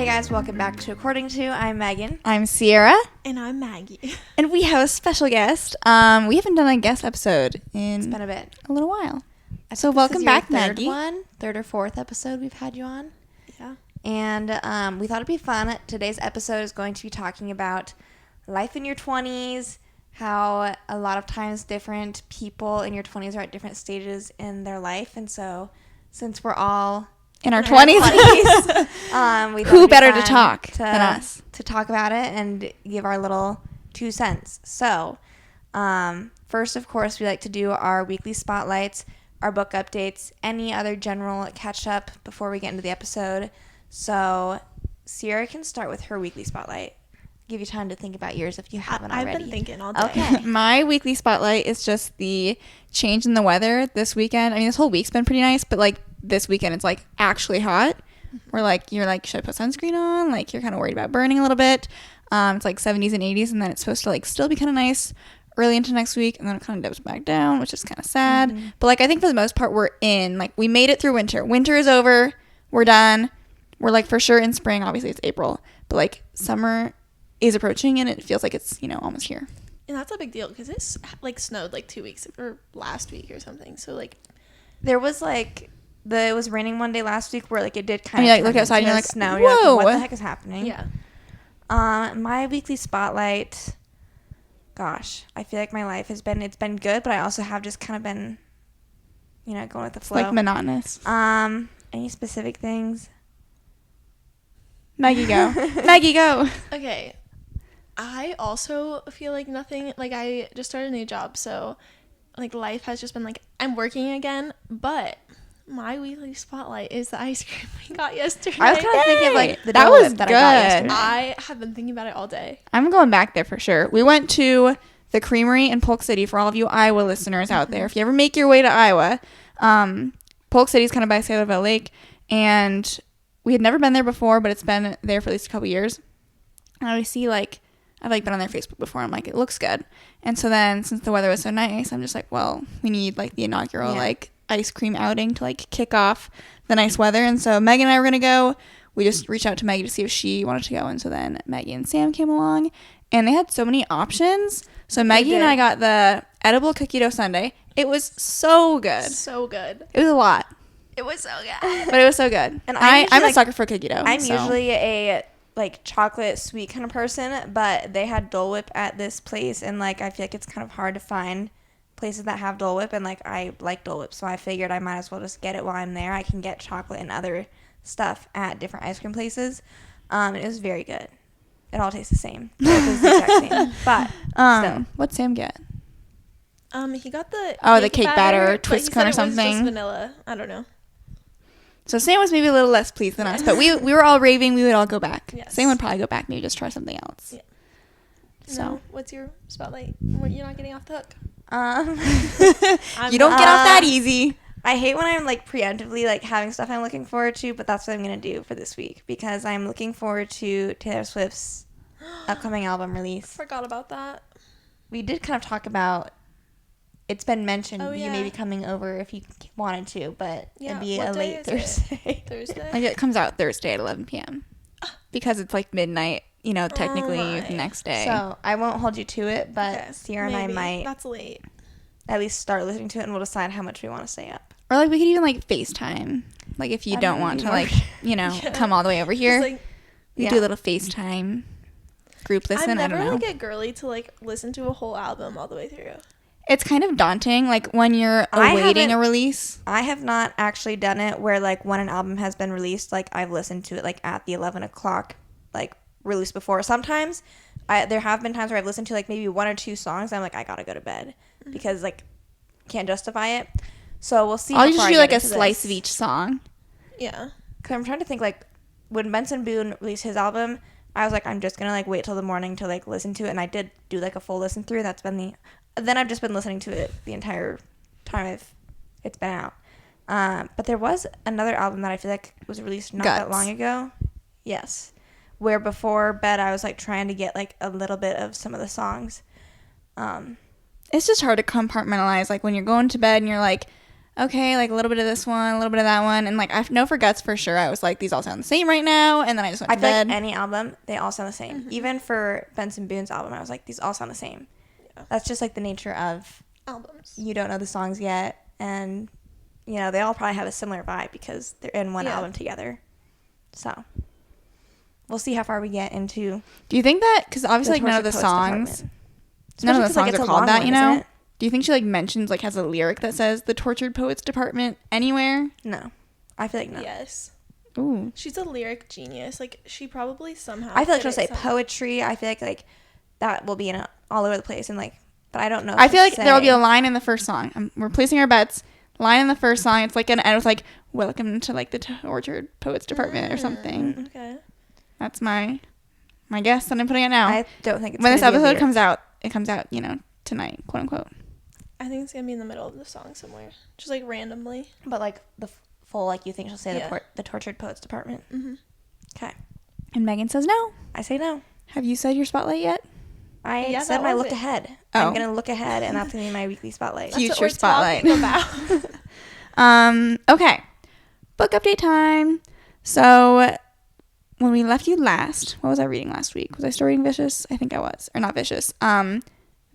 Hey guys, welcome back to According To. I'm Megan. I'm Ciera. And I'm Maggie. And we have a special guest. We haven't done a guest episode in It's been a little while. So welcome back, Maggie. Third or fourth episode we've had you on. Yeah. And we thought it'd be fun. Today's episode is going to be talking about life in your 20s, how a lot of times different people in your 20s are at different stages in their life. And so since we're all in our 20s, we who better to talk than us? To talk about it and give our little 2 cents. So first, of course, we like to do our weekly spotlights, our book updates, any other general catch up before we get into the episode. So Ciera can start with her weekly spotlight. Give you time to think about yours if you haven't already. I've been thinking all day. Okay. My weekly spotlight is just the change in the weather this weekend. I mean, this whole week's been pretty nice, but like this weekend it's like actually hot. Where like you're like, should I put sunscreen on? Like you're kind of worried about burning a little bit. It's like 70s and 80s, and then it's supposed to like still be kind of nice early into next week, and then it kind of dips back down, which is kind of sad. Mm-hmm. But like I think for the most part we made it through winter. Winter is over. We're done. We're like for sure in spring. Obviously it's April, but like summer is approaching and it feels like it's, almost here. And that's a big deal because it's like snowed like 2 weeks or last week or something. So like there was like it was raining one day last week where like it did kind of like look outside and you're like, snow. whoa, You're like, what the heck is happening? Yeah. My weekly spotlight, gosh, I feel like my life it's been good, but I also have just kind of been, going with the flow. Like monotonous. Any specific things? Maggie, go. Maggie, go. Okay. I also feel like nothing, like I just started a new job, so like life has just been like, I'm working again, but my weekly spotlight is the ice cream we got yesterday. I was kind of thinking of like the that Dole was Whip that good. I got yesterday. I have been thinking about it all day. I'm going back there for sure. We went to the Creamery in Polk City for all of you Iowa listeners out there. If you ever make your way to Iowa, Polk City is kind of by Saylorville Lake, and we had never been there before, but it's been there for at least a couple years. And I always see I've been on their Facebook before. I'm like, it looks good. And so then since the weather was so nice, I'm just like, well, we need like the inaugural ice cream outing to like kick off the nice weather. And so Megan and I were going to go. We just reached out to Maggie to see if she wanted to go. And so then Maggie and Sam came along and they had so many options. So Maggie and I got the edible cookie dough sundae. It was so good. So good. It was a lot. It was so good. But it was so good. And I'm a sucker for cookie dough. I'm usually a like chocolate sweet kind of person, but they had Dole Whip at this place, and like I feel like it's kind of hard to find places that have Dole Whip, and like I like Dole Whip, so I figured I might as well just get it while I'm there. I can get chocolate and other stuff at different ice cream places. It was very good. It all tastes the same. It was the exact same. But still. What'd Sam get? He got the the cake batter twist cone or something. It was just vanilla. I don't know. So Sam was maybe a little less pleased than us, but we were all raving. We would all go back. Yes. Sam would probably go back, maybe just try something else. Yeah. So no, what's your spotlight? You're not getting off the hook. You don't get off that easy. I hate when I'm like preemptively like having stuff I'm looking forward to, but that's what I'm gonna do for this week because I'm looking forward to Taylor Swift's upcoming album release. Forgot about that. We did kind of talk about. It's been mentioned you may be yeah. coming over if you wanted to, but Yeah, it'd be what a day late is Thursday. Thursday? Like it comes out Thursday at 11 p.m. because it's like midnight, technically my. the next day. So I won't hold you to it, but Ciera and I might That's late. at least start listening to it, and we'll decide how much we want to stay up. Or like we could even like FaceTime. Like if you don't want to like, come all the way over here, Like, we do a little FaceTime group listen. I'm I don't never know. like a girly to like listen to a whole album all the way through. It's kind of daunting, like when you're awaiting a release. I have not actually done it where like when an album has been released, like I've listened to it like at the 11 o'clock like release before. Sometimes there have been times where I've listened to like maybe 1 or 2 songs and I'm like, I gotta go to bed because like can't justify it. So we'll see. I'll just do like a slice of each song. Yeah. Cause I'm trying to think like when Benson Boone released his album, I was like, I'm just gonna like wait till the morning to like listen to it, and I did do like a full listen through. Then I've just been listening to it the entire time it's been out. But there was another album that I feel like was released not that long ago. Yes. Where before bed I was like trying to get like a little bit of some of the songs. It's just hard to compartmentalize. Like when you're going to bed and you're like, okay, like a little bit of this one, a little bit of that one. And like I know for Guts for sure, I was like, these all sound the same right now. And then I just went I to feel bed. like any album, they all sound the same. Even for Benson Boone's album, I was like, these all sound the same. Yeah. That's just like the nature of Albums. you don't know the songs yet. And, you know, they all probably have a similar vibe because they're in one album together. So, we'll see how far we get into. Do you think that, because obviously like none of the Tortured Poets songs, Department. none of the Especially 'cause, like, songs it's are a called long that, one, you isn't know? it? Do you think she like mentions, like has a lyric that says the Tortured Poets Department anywhere? No. I feel like no. Yes. Ooh. She's a lyric genius. Like, she probably somehow. I feel like fit she'll it say poetry. I feel like that will be in all over the place. And like, but I don't know. I feel like there will be a line. line in the first song. We're placing our bets. Line in the first song. It's like an end with like, welcome to like the Tortured Poets Department or something. Okay. That's my guess that I'm putting it now. I don't think it's when this gonna be a episode lyric. comes out, it comes out, you know, tonight, quote unquote. I think it's gonna be in the middle of the song somewhere, just like randomly. But like the full, like you think she'll say Yeah. the Tortured Poets Department. Mm-hmm. Okay. And Megan says no. I say no. Have you said your spotlight yet? I Yeah, said that my was look it. ahead. Oh. I'm gonna look ahead, and that's gonna be my weekly spotlight. Cute. That's Future what we're spotlight. talking about. Okay. Book update time. So when we left you last, what was I reading last week? Was I still reading Vicious? I think I was. Or not Vicious.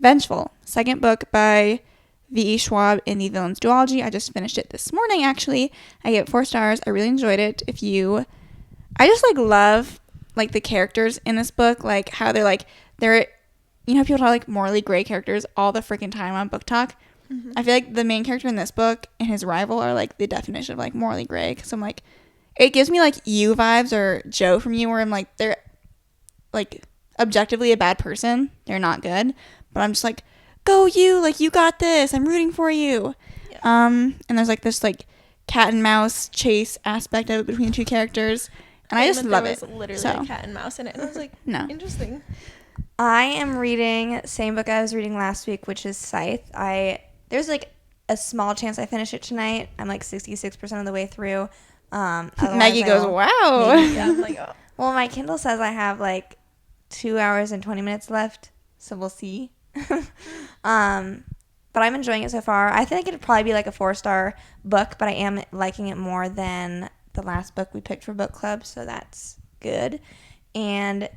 Vengeful. Second book by V.E. Schwab in the Villains Duology. I just finished it this morning, actually. I gave it 4 stars. I really enjoyed it. I just, like, love, like, the characters in this book. Like, how they're, you know, people talk, like, morally gray characters all the freaking time on Book Talk. Mm-hmm. I feel like the main character in this book and his rival are, like, the definition of, like, morally gray. Because I'm, like, it gives me, like, You vibes or Joe from You, where I'm, like, they're, like, objectively a bad person. They're not good. But I'm just, like, go you, like, you got this. I'm rooting for you. Yeah. And there's, like, this, like, cat and mouse chase aspect of it between the two characters. And I just love it. There was literally So. a cat and mouse in it. And I was like, No. interesting. I am reading same book I was reading last week, which is Scythe. There's like a small chance I finish it tonight. I'm like 66% of the way through. Maggie goes, wow. Yeah, I'm like, oh. Well, my Kindle says I have like 2 hours and 20 minutes left, so we'll see. But I'm enjoying it so far. I think it'd probably be like a 4-star book, but I am liking it more than the last book we picked for book club, so that's good. And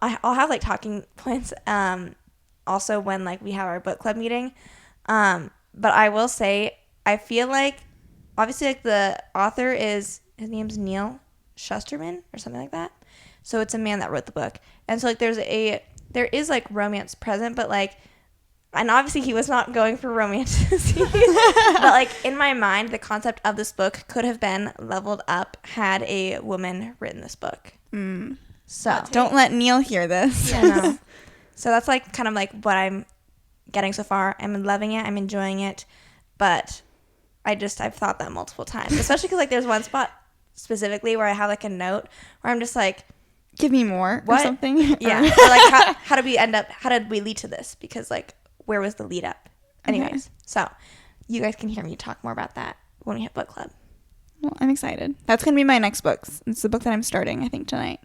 I'll have like talking points also when like we have our book club meeting. But I will say I feel like obviously like the author his name's Neil Shusterman or something like that. So it's a man that wrote the book. And so like there is like romance present, but like, and obviously he was not going for romance. But like in my mind, the concept of this book could have been leveled up had a woman written this book. So Don't let Neil hear this. I know. So that's like kind of like what I'm getting so far. I'm loving it. I'm enjoying it. But I've thought that multiple times, especially because like there's one spot specifically where I have like a note where I'm just like, Give me more what? or something. Yeah. Or like how did we lead to this? Because like where was the lead up? Anyways, Okay. So you guys can hear me talk more about that when we have book club. Well, I'm excited. That's going to be my next book. It's the book that I'm starting, I think, tonight.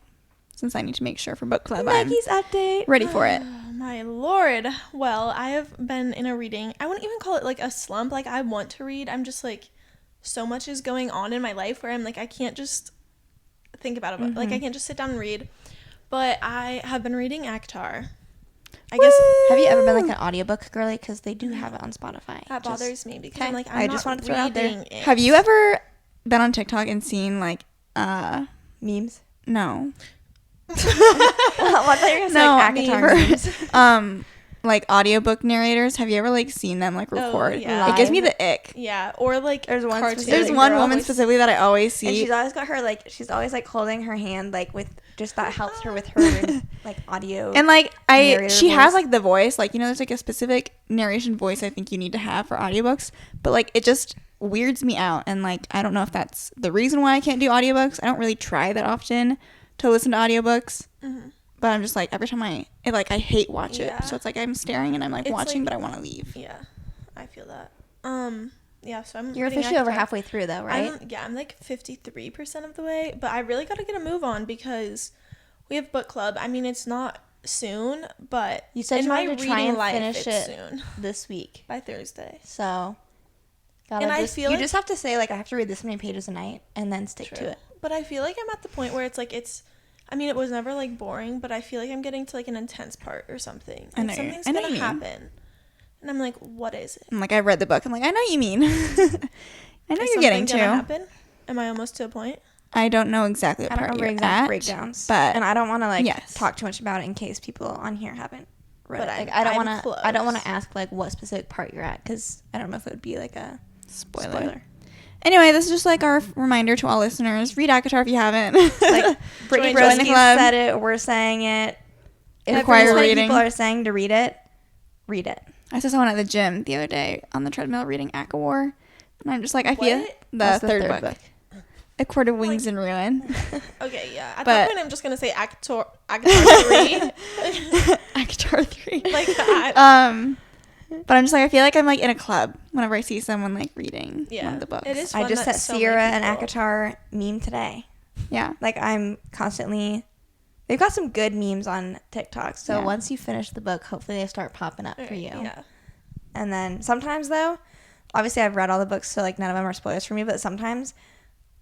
Since I need to make sure for book club Maggie's update. I'm ready for it. Oh, my lord. Well, I have been in a reading. I wouldn't even call it like a slump. Like, I want to read. I'm just like, so much is going on in my life where I'm like, I can't just think about it. Mm-hmm. Like, I can't just sit down and read. But I have been reading Akhtar. I guess Have you ever been like an audiobook girly? Because they do have it on Spotify. that bothers me because Okay. I'm like, I I'm just not wanted to throw it out there. reading it. Have you ever been on TikTok and seen like Memes. no. Well, I thought you were going to say like Akatar memes. Like audiobook narrators? Have you ever like seen them like record? yeah. It gives me the ick. Yeah, or like There's one cartoon. specific- There's one girl woman always- specifically that I always And see. she's always got her like she's always like holding her hand like with just that helps her with her like audio. And like narrator she has voice. like the voice, like, you know, there's like a specific narration voice I think you need to have for audiobooks, but like it just weirds me out. And like I don't know if that's the reason why I can't do audiobooks. I don't really try that often to listen to audiobooks. Mhm. But I'm just like every time I hate watch Yeah. it. So it's like I'm staring and I'm like It's watching, like- but I want to leave. Yeah, I feel that. Yeah, so I'm You're reading officially over Akhtar. halfway through though, right? I'm like 53% of the way, but I really got to get a move on because we have book club. I mean, it's not soon, but You said in you my wanted to try reading and life, finish it's it soon this week. by Thursday. So And I feel you like- just have to say, like, I have to read this many pages a night and then stick True. to it. But I feel like I'm at the point where it's like I mean, it was never like boring, but I feel like I'm getting to like an intense part or something. I Like, know something's I know gonna you mean. happen. And I'm like, what is it? I'm like, I read the book. I'm like, I know what you mean. I know Is you're getting something gonna to. happen? Am I almost to a point? I don't know exactly what I don't part remember you're exact at, breakdowns, but and I don't want to like yes. talk too much about it in case people on here haven't read But it. Like, I'm I don't want close. to. I don't want to ask like what specific part you're at because I don't know if it would be like a spoiler. Anyway, this is just like our reminder to all listeners. Read ACOTAR if you haven't. Like Brittany Join the Broski club. said it. We're saying it. If Require as many reading. people are saying to read it, read it. I saw someone at the gym the other day on the treadmill reading ACOWAR. And I'm just like, I feel What? the That's third book. A Court of Wings and Ruin. Okay, yeah. At But- that point, I'm just gonna say ACOTAR 3. ACOTAR 3. Like that. But I'm just like, I feel like I'm like in a club whenever I see someone like reading Yeah, one of the books. it is I fun just that set so many Ciera and people- ACOTAR meme today. Yeah. Like I'm constantly. They've got some good memes on TikTok. So Yeah. once you finish the book, hopefully they start popping up for you. Yeah. And then sometimes though, obviously I've read all the books, so like none of them are spoilers for me. But sometimes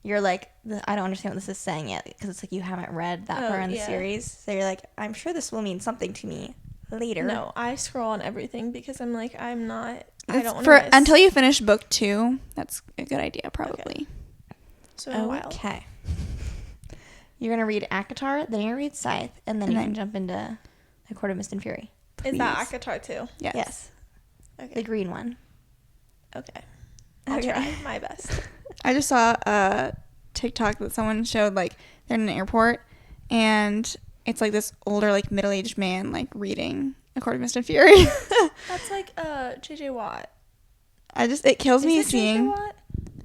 you're like, I don't understand what this is saying yet because it's like you haven't read that far in the yeah. series. So you're like, I'm sure this will mean something to me later. No, I scroll on everything because I'm like, I It's don't want for to until you finish book 2. That's a good idea, probably. So in a while. Okay. You're gonna read ACOTAR, then you're gonna read Scythe, and then And you then- can jump into The Court of Mist and Fury. Is that Please. ACOTAR too? Yes. Yes, the Okay. green one. Okay. I'll Okay. try my best. I just saw a TikTok that someone showed, like, they're in an airport, and it's, like, this older, like, middle-aged man, like, reading A Court of Mist and Fury. That's like J.J. Watt. It kills Is me it J.J. seeing, Watt?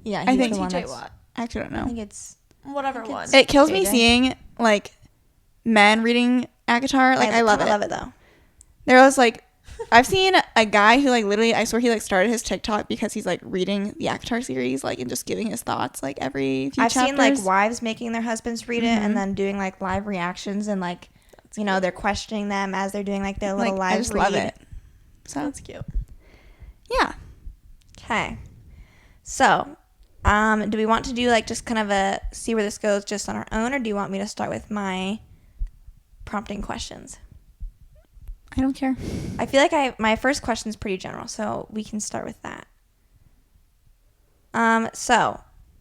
Yeah, I he's think the one T.J. that's- Watt. I actually don't I know. think it's Whatever I think one. it's- It kills me JJ. seeing, like, men reading ACOTAR. Like, I love it. I love it though. There was, like, I've seen a guy who, like, literally, I swear he, like, started his TikTok because he's, like, reading the ACOTAR series, like, and just giving his thoughts, like, every few I've chapters. seen like wives making their husbands read it Mhm. and then doing like live reactions and like they're questioning them as they're doing like their little Like, live I just read. love it. So, That's cute. yeah. Okay. So, do we want to do like just kind of a see where this goes just on our own, or do you want me to start with my prompting questions? I don't care. I feel like my first question is pretty general, so we can start with that. So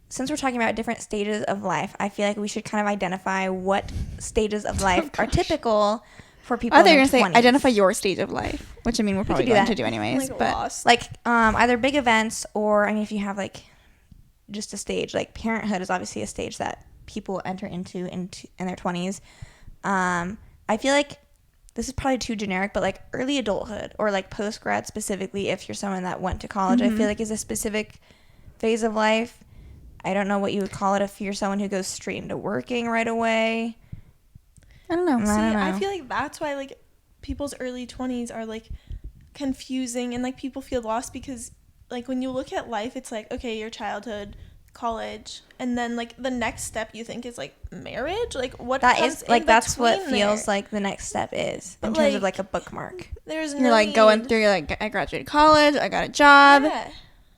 since we're talking about different stages of life, I feel like we should kind of identify what stages of life are gosh. typical for people. I thought in you were their going to say 20s. identify your stage of life, which, I mean, we're probably could do going that. to do anyways. Like but lost. Like either big events or I mean if you have like just a stage, like parenthood is obviously a stage that people enter into in their 20s. I feel like this is probably too generic, but like early adulthood or like post grad specifically, if you're someone that went to college, I feel like is a specific phase of life. I don't know what you would call it if you're someone who goes straight into working right away. I don't know. I See, don't know. I feel like that's why like people's early 20s are like confusing and like people feel lost because like when you look at life, it's like, okay, your childhood, college, and then like the next step you think is like marriage. Like what That comes is like in that's what between feels there? like the next step is in But, terms of like, like a bookmark. There's no You're, like, going need. through, you're like, I graduated college, I got a job, Yeah.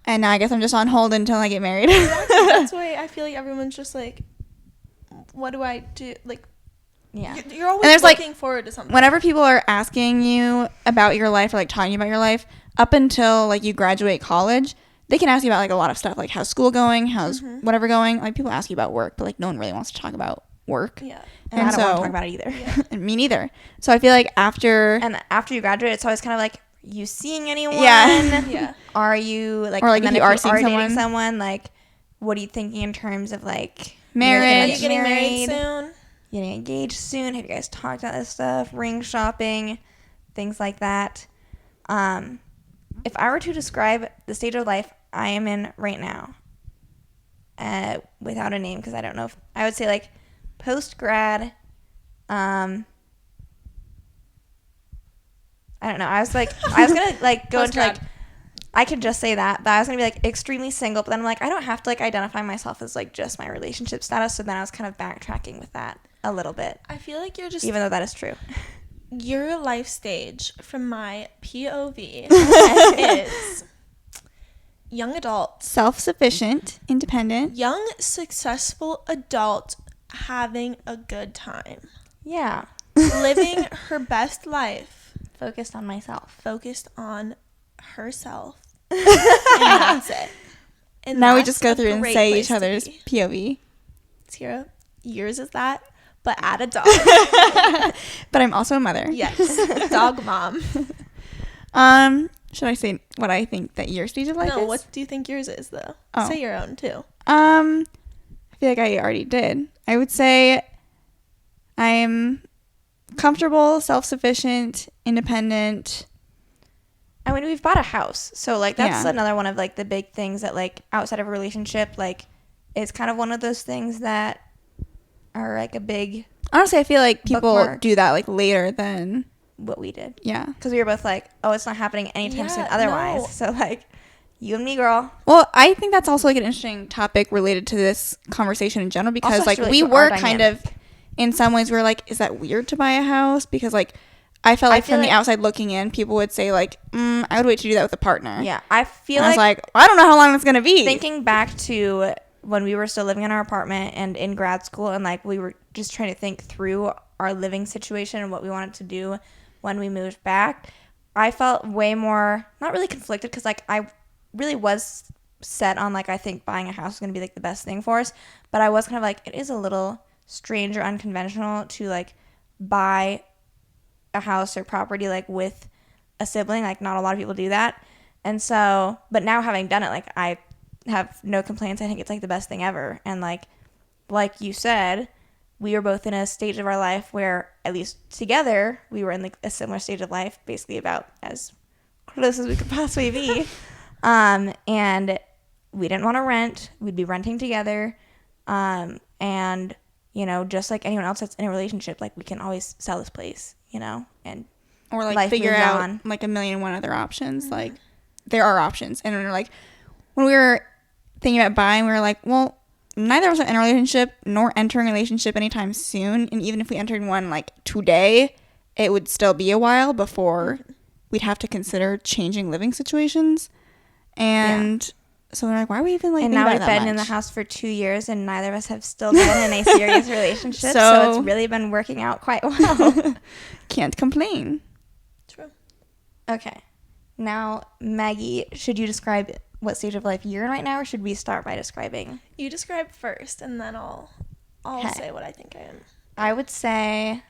and now I guess I'm just on hold until I get married. Exactly. That's why I feel like everyone's just like, what do I do? Like, Yeah. you're always And there's, like, looking forward to something. Whenever people are asking you about your life or, like, talking about your life, up until, like, you graduate college, they can ask you about, like, a lot of stuff, like, how's school going, how's whatever going. Like, people ask you about work, but, like, no one really wants to talk about work. Yeah. And And I don't want to so- talk about it either. And me neither. So I feel like after... And after you graduate, it's always kind of like, you seeing anyone? Yeah. Yeah. Are you like? Or, like, and if then you are seeing dating someone. like, what are you thinking in terms of like Marriage. Are Are you getting married soon? Getting engaged soon? Have you guys talked about this stuff? Ring shopping, things like that. If I were to describe the stage of life I am in right now, without a name, because I don't know if I would say like post grad. I don't know. I was gonna like go into like, I could just say that, but I was gonna be like extremely single. But then I'm like, I don't have to like identify myself as like just my relationship status. So then I was kind of backtracking with that a little bit, I feel like you're just even though that is true. your life stage from my POV is young adult, self-sufficient, independent. young, successful adult having a good time. Yeah. Living her best life. Focused on myself. Focused on herself. And that's it. And Now we that's just go a through and great say place each to other's be. POV. Ciera, yours is that, but add a dog. But I'm also a mother. Yes. Dog mom. Should I say what I think that your stage of life No, is? what do you think yours is, though? Oh. Say your own, too. I feel like I already did. I would say I'm comfortable, self-sufficient, independent. I mean, we've bought a house. So, like, that's Yeah. another one of, like, the big things that, like, outside of a relationship, like, it's kind of one of those things that are, like, a big Honestly, I feel like people bookmark. do that, like, later than, what we did. yeah. Because we were both like, oh, it's not happening anytime Yeah, soon otherwise. no. So, like, you and me, girl. Well, I think that's also, like, an interesting topic related to this conversation in general because, Also like, has to we relate to our were kind of, dynamic. in some ways, we were like, is that weird to buy a house? Because, like, I felt like feel from the like- outside looking in, people would say, like, I would wait to do that with a partner. Yeah. I feel And I was like like, well, I don't know how long it's going to be. thinking back to when we were still living in our apartment and in grad school and, like, we were just trying to think through our living situation and what we wanted to do when we moved back, I felt way more, not really conflicted because, like, I really was set on, like, I think buying a house is going to be, like, the best thing for us. But I was kind of like, it is a little strange or unconventional to, like, buy a house or property, like, with a sibling. Like, not a lot of people do that. And so, but now having done it, like, I have no complaints. I think it's, like, the best thing ever. And, like you said, we were both in a stage of our life where, at least together, we were in, like, a similar stage of life, basically about as close as we could possibly be. And we didn't want to rent. We'd be renting together. And, you know, just like anyone else that's in a relationship, like, we can always sell this place, you know, and or like life figure moves out on. like a million and one other options. Like there are options. And we're like, when we were thinking about buying, we were like, well, neither of us are in a relationship nor entering a relationship anytime soon. And even if we entered one like today, it would still be a while before we'd have to consider changing living situations. And so we're like, why are we even like and thinking now about we've that been in the much? house for 2 years and neither of us have still been in a serious relationship. So So- it's really been working out quite well. Can't complain. True. Okay. Now, Maggie, should you describe what stage of life you're in right now, or should we start by describing? You describe first, and then I'll Okay. say what I think I am. I would say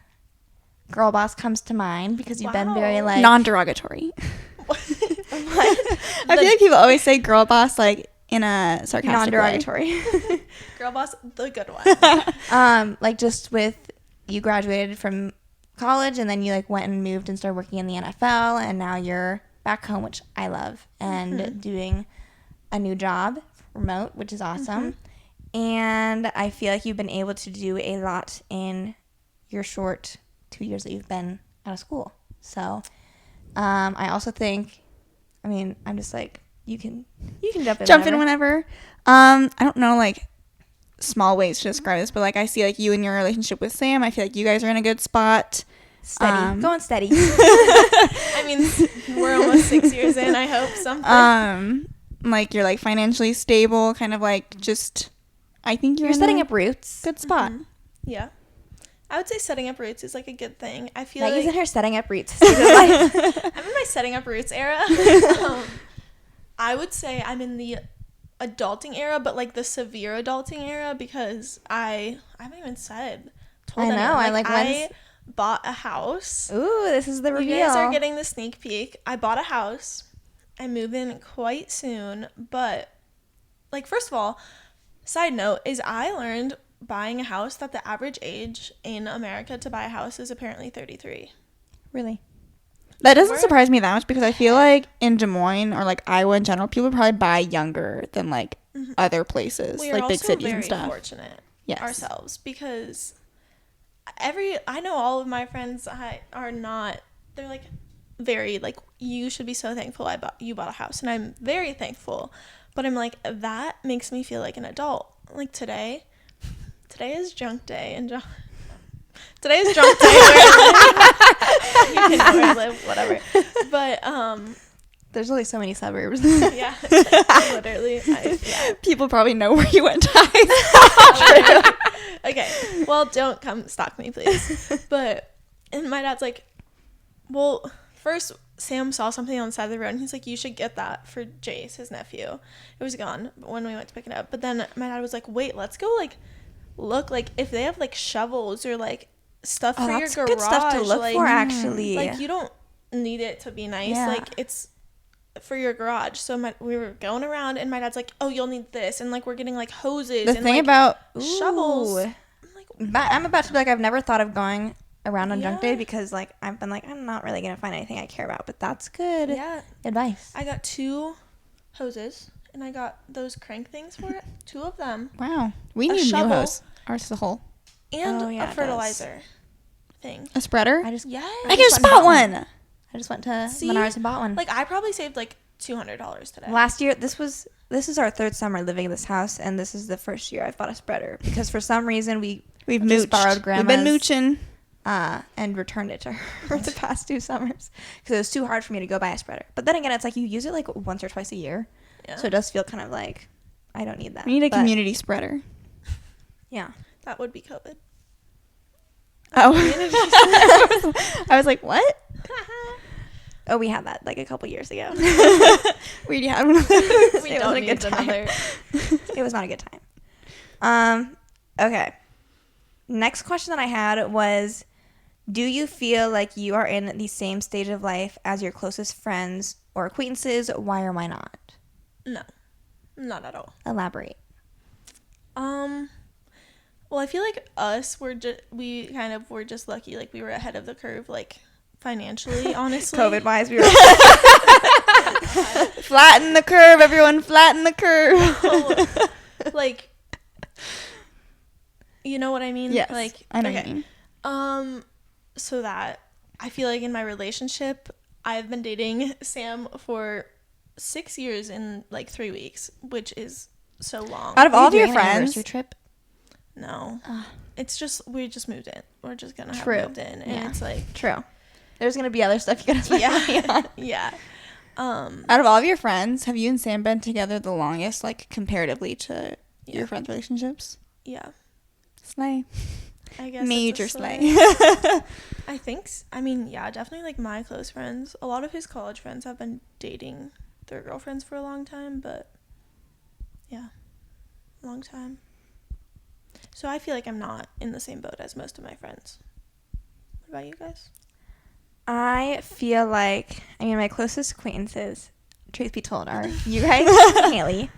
girl boss comes to mind because you've been very, Wow. like... Non-derogatory. I feel like people always say girl boss like in a sarcastic way. non-derogatory. Girl boss, the good one. Like, just with... You graduated from college, and then you, like, went and moved and started working in the NFL, and now you're back home, which I love, and doing a new job, remote, which is awesome. And I feel like you've been able to do a lot in your short 2 years that you've been out of school. So I also think, I mean, I'm just like, you can jump in whenever. I don't know like small ways to describe this, but like I see like you and your relationship with Sam, I feel like you guys are in a good spot. Steady. Going steady. I mean, we're almost 6 years in. I hope something. Like you're like financially stable, kind of like just I think you're You're in setting a up roots. good spot. Yeah. I would say setting up roots is like a good thing. I feel Maggie's like in her setting up roots stage of life. I'm in my setting up roots era. I would say I'm in the adulting era, but like the severe adulting era because I haven't even told I know, anyone. I, like, I bought a house. Ooh, this is the reveal. You guys are getting the sneak peek. I bought a house. I move in quite soon, but like first of all, side note is I learned buying a house that the average age in America to buy a house is apparently 33. Really? That doesn't We're- surprise me that much because I feel like in Des Moines or like Iowa in general, people probably buy younger than like other places, We are like big also cities very and stuff. fortunate Yes. ourselves because I know all of my friends are not, they're like very like, you should be so thankful you bought a house, and I'm very thankful, but I'm like, that makes me feel like an adult. Like today is junk day, and today is drunk day where I live. You can know where I live, whatever. But There's only so many suburbs. Yeah, literally. People probably know where you went to high school. Okay, well, don't come stalk me, please. But, and my dad's like, well, first Sam saw something on the side of the road and he's like, you should get that for Jace, his nephew. It was gone when we went to pick it up. But then my dad was like, wait, let's go like look like if they have like shovels or like stuff for your that's garage. good stuff to look like, for, actually. Like, you don't need it to be nice. Yeah. Like, it's for your garage. So we were going around and my dad's like, oh, you'll need this. And like, we're getting like hoses The and thing like about shovels. Ooh. I'm like, But I'm about to be like, I've never thought of going around on junk Yeah. day because like I've been like, I'm not really gonna find anything I care about, but that's good yeah. advice. I got 2 hoses and I got those crank things for it. 2 of them. wow, we A need a new shovel. hose. Ours is a hole. And Oh, yeah, it a does. fertilizer thing. A spreader. I just Yes. I just just went bought and bought one. I just went to See? Menards and bought one. Like, I probably saved like $200 today. Last year, this is our 3rd summer living in this house, and this is the first year I've bought a spreader because for some reason we've We've just mooched. borrowed We've been grandma's, mooching. and returned it to her the past 2 summers because it was too hard for me to go buy a spreader. But then again, it's like you use it like once or twice a year, Yeah. so it does feel kind of like I don't need that. We need a But, community spreader. Yeah. That would be COVID. Oh, I was like, what? Oh, we had that like a couple years ago. We already had one of those. We It don't wasn't a need good time. another. It was not a good time. Okay. Next question that I had was, do you feel like you are in the same stage of life as your closest friends or acquaintances? Why or why not? No, not at all. Elaborate. Well, I feel like we were just lucky. Like, we were ahead of the curve, like, financially, honestly. COVID wise, we were. Flatten the curve, everyone. Flatten the curve. Like, you know what I mean? Yes, Like, I know what you mean. So that I feel like in my relationship, I've been dating Sam for 6 years in like 3 weeks, which is so long. Out of all of Are you your doing an friends, anniversary trip? No, it's just we just moved in. We're just gonna have True. moved in, and Yeah. it's like True. There's gonna be other stuff you gotta spend money on. yeah. out of all of your friends, have you and Sam been together the longest, like comparatively to your friends' relationships? Yeah. Slay. I guess Major it's a slay. I think. I mean, yeah, definitely like my close friends. A lot of his college friends have been dating their girlfriends for a long time, but yeah, long time. So I feel like I'm not in the same boat as most of my friends. What about you guys? I feel like, my closest acquaintances, truth be told, are you guys and Haley.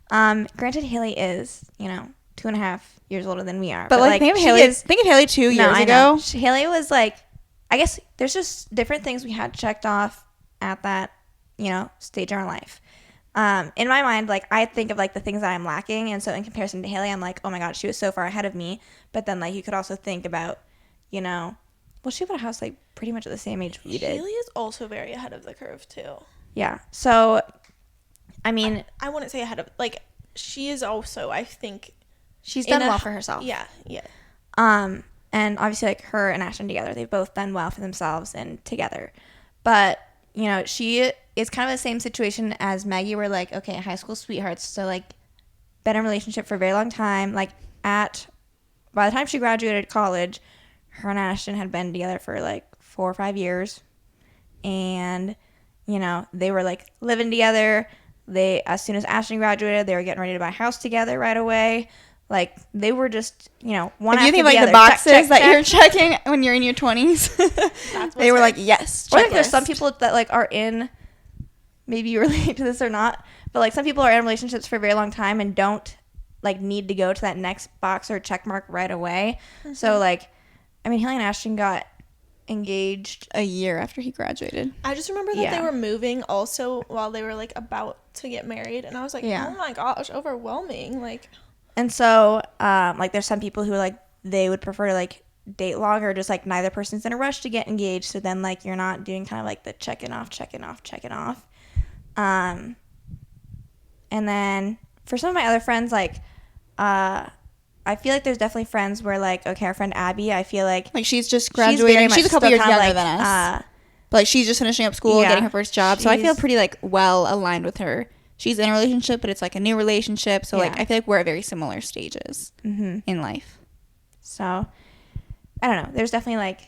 Granted, Haley is, 2.5 years older than we are. But like, think of Haley 2 years ago. Haley was like, I guess there's just different things we had checked off at that, stage in our life. In my mind, like, I think of like the things that I'm lacking, and so in comparison to Haley, I'm like, oh my god, she was so far ahead of me. But then like you could also think about, well, she bought a house like pretty much at the same age we did. Haley is also very ahead of the curve too. Yeah. So, I mean, I wouldn't say ahead of, like, she is also, I think, she's done well for herself. Yeah, yeah. And obviously, like, her and Ashton together, they've both done well for themselves and together. But, she is kind of the same situation as Maggie, where, like, okay, high school sweethearts, so, like, been in a relationship for a very long time. Like, by the time she graduated college, her and Ashton had been together for, like, 4 or 5 years. And, they were, like, living together. As soon as Ashton graduated, they were getting ready to buy a house together right away. Like, they were just, one If you after think the like other. the boxes Check, that check, you're check. checking when you're in your 20s, they were like, yes. Or like there's checklist. some people that like are in, maybe you relate to this or not, but like some people are in relationships for a very long time and don't like need to go to that next box or check mark right away. Mm-hmm. So like, Haley and Ashton got engaged a year after he graduated. I just remember that Yeah. they were moving also while they were like about to get married, and I was like, Yeah. oh my gosh, overwhelming. Like, And so, like, there's some people who, like, they would prefer to, like, date longer, just, like, neither person's in a rush to get engaged. So then, like, you're not doing kind of, like, the checking off. And then for some of my other friends, like, I feel like there's definitely friends where, like, okay, our friend Abby, I feel like Like she's just she's very graduating. much She's a couple still years kinda, younger like, than us. But like she's just finishing up school, Yeah. getting her first job. So I feel She's- pretty like well aligned with her. She's in a relationship, but it's like a new relationship. So like Yeah. I feel like we're at very similar stages in life. So I don't know. There's definitely like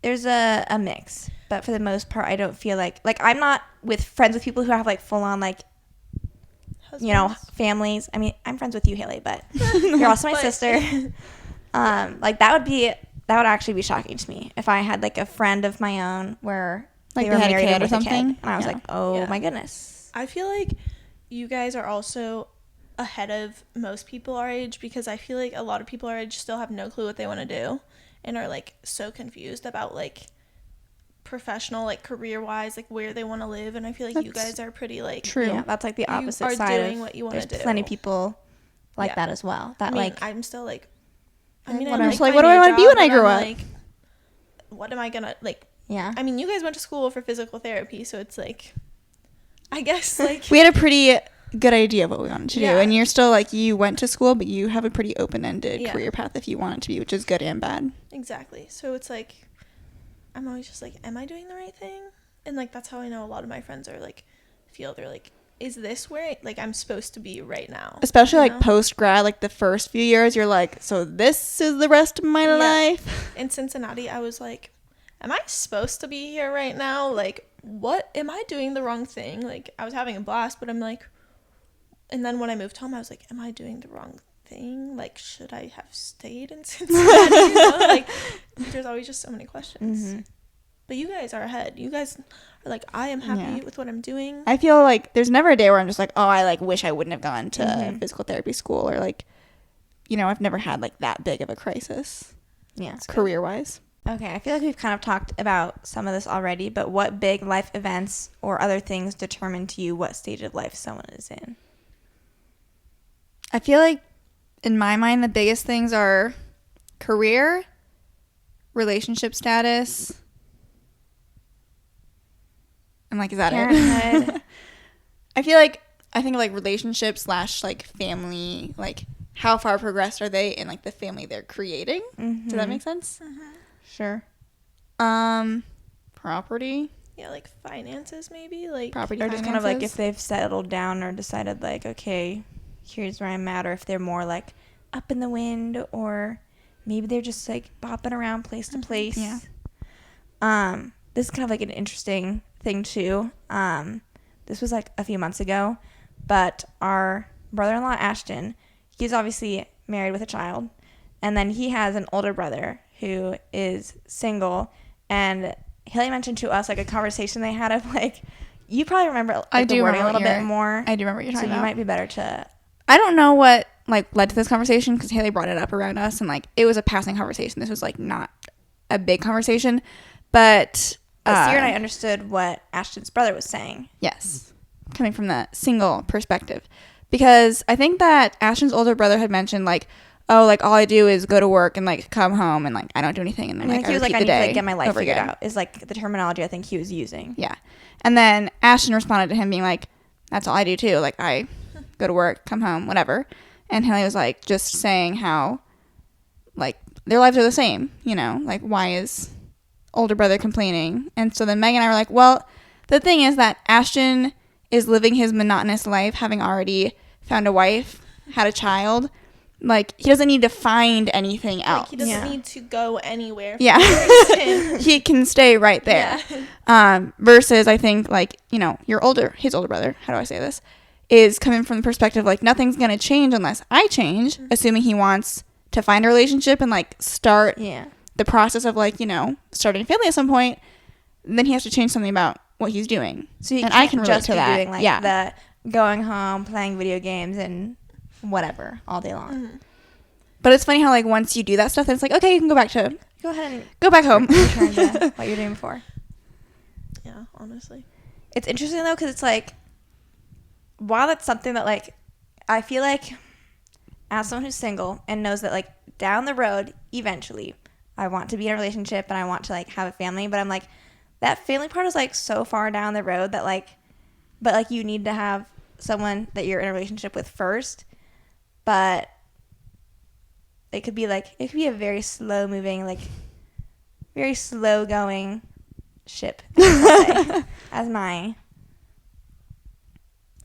there's a mix, but for the most part, I don't feel like I'm not friends with people who have like full on like Husbands. families. I mean, I'm friends with you, Haley, but you're also my But- sister. Like that would actually be shocking to me if I had like a friend of my own where Like they they were had a married kid and or with a something? and I was Yeah. like, oh Yeah. my goodness. I feel like you guys are also ahead of most people our age, because I feel like a lot of people our age still have no clue what they want to do and are like so confused about like professional, like career wise, like where they want to live. And I feel like you That's guys are pretty like true. Yeah, that's like the You opposite are side doing of what you wanna there's do. plenty of people like Yeah. that as well. That I mean, like I'm still like, I Yeah, mean, I whatever. like, Just like, my what do I new wanna be job, when I but grow I'm up? Like, what am I gonna like? yeah. I mean, you guys went to school for physical therapy, so it's like, I guess like We had a pretty good idea of what we wanted to do. Yeah. And you're still like, you went to school, but you have a pretty open-ended Yeah. career path if you want it to be, which is good and bad. exactly. So it's like, I'm always just like, am I doing the right thing? And like that's how I know a lot of my friends are like, they're like, is this where like I'm supposed to be right now? Especially You like know? post-grad, like the first few years, you're like, so this is the rest of my Yeah. life. In Cincinnati, I was like, am I supposed to be here right now? Like, what am I doing the wrong thing? Like, I was having a blast, but I'm like, and then when I moved home, I was like, am I doing the wrong thing? Like, should I have stayed in Cincinnati? You know? Like, there's always just so many questions. Mm-hmm. But you guys are ahead. You guys are like, I am happy Yeah. with what I'm doing. I feel like there's never a day where I'm just like, oh, I like wish I wouldn't have gone to Mhm. physical therapy school, or like, you know, I've never had like that big of a crisis Yeah. career-wise. Okay, I feel like we've kind of talked about some of this already, but what big life events or other things determine to you what stage of life someone is in? I feel like in my mind, the biggest things are career, relationship status, and like, is that Parenthood. it? I think like relationships / like family, like how far progressed are they in like the family they're creating? Does that Mhm. make sense? Sure. Property, Yeah, like finances, maybe. Like, property, Or just kind of like finances. if they've settled down or decided like, okay, here's where I'm at, or if they're more like up in the wind, or maybe they're just like bopping around place to place. Yeah. This is kind of like an interesting thing too. This was like a few months ago, but our brother-in-law Ashton, he's obviously married with a child, and then he has an older brother who is single, and Haley mentioned to us like a conversation they had of like, you probably remember like, I the do wording a remember little what bit you're- more. I do remember what you're So talking you about. might be better to. I don't know what like led to this conversation because Haley brought it up around us, and like it was a passing conversation. This was like not a big conversation, but Ciera and I understood what Ashton's brother was saying. yes, coming from the single perspective, because I think that Ashton's older brother had mentioned like, oh, like all I do is go to work and like come home and like I don't do anything, and then I like think he was like, repeat I need the to day like, get my life over figured again. out, is like the terminology I think he was using. Yeah, and then Ashton responded to him being like, that's all I do too. Like I go to work, come home, whatever. And Haley was like, just saying how like their lives are the same, you know, like why is older brother complaining? And so then Meg and I were like, well, the thing is that Ashton is living his monotonous life, having already found a wife, had a child. Like he doesn't need to find anything else. like he doesn't Yeah. need to go anywhere. Yeah. for him. He can stay right there. Yeah. Versus I think like, you know, his older brother, how do I say this, is coming from the perspective like nothing's going to change unless I change, assuming he wants to find a relationship and like start Yeah. the process of like, you know, starting a family at some point. Then he has to change something about what he's doing. So you And can't I can relate just to be that. doing like Yeah. the going home, playing video games, and whatever all day long. Mhm. But it's funny how like once you do that stuff, then it's like, okay, you can go back home. Return to what you're doing before. Yeah, honestly. It's interesting though, because it's like, while that's something that like, I feel like as someone who's single and knows that like down the road, eventually, I want to be in a relationship and I want to like have a family, but I'm like, that family part is like so far down the road that like, but like you need to have someone that you're in a relationship with first, but it could be a very slow moving, like very slow going ship as my.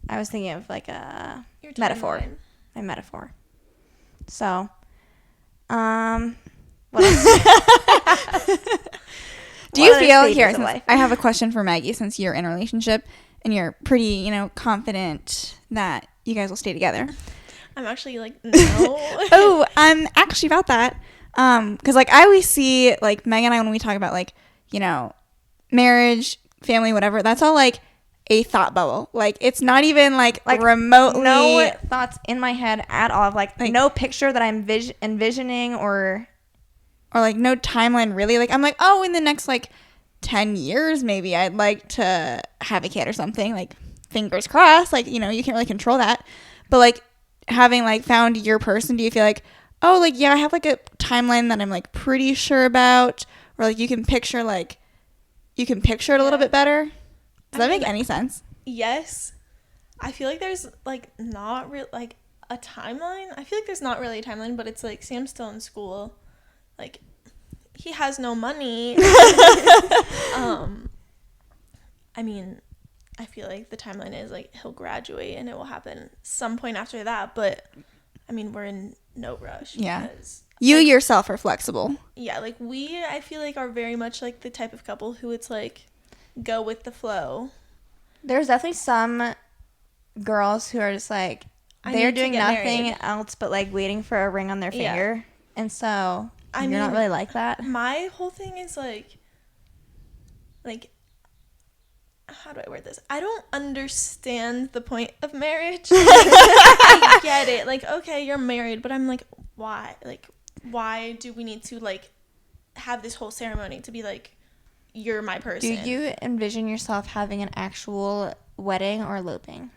I was thinking of like a Your metaphor. timeline. My metaphor. So, what else? Do you What other feel stages here? of Since life? I have a question for Maggie. Since you're in a relationship and you're pretty, you know, confident that you guys will stay together. I'm actually like, no. Oh, actually about that. Because like I always see like Meg and I when we talk about like, you know, marriage, family, whatever. That's all like a thought bubble. Like it's not even like remotely. No thoughts in my head at all. Like no picture that I'm envisioning or like no timeline really. Like I'm like, oh, in the next like 10 years maybe I'd like to have a kid or something. Like fingers crossed. Like, you know, you can't really control that. But like having like found your person, do you feel like, oh, like yeah, I have like a timeline that I'm like pretty sure about, or like you can picture it a little bit better? Does that make any sense? Yes. I feel like there's like not real like a timeline. I feel like there's not really a timeline, but it's like Sam's still in school. Like he has no money. I mean, I feel like the timeline is like he'll graduate and it will happen some point after that, but I mean, we're in no rush. Yeah. Because, you like, yourself are flexible. Yeah, like I feel like are very much like the type of couple who it's like go with the flow. there's definitely some girls who are just like they're doing nothing else but like waiting for a ring on their finger, and so you're not really like that. My whole thing is like how do I word this? I don't understand the point of marriage. I get it. Like, okay, you're married, but I'm like, why? Like, why do we need to like have this whole ceremony to be like, you're my person? Do you envision yourself having an actual wedding or eloping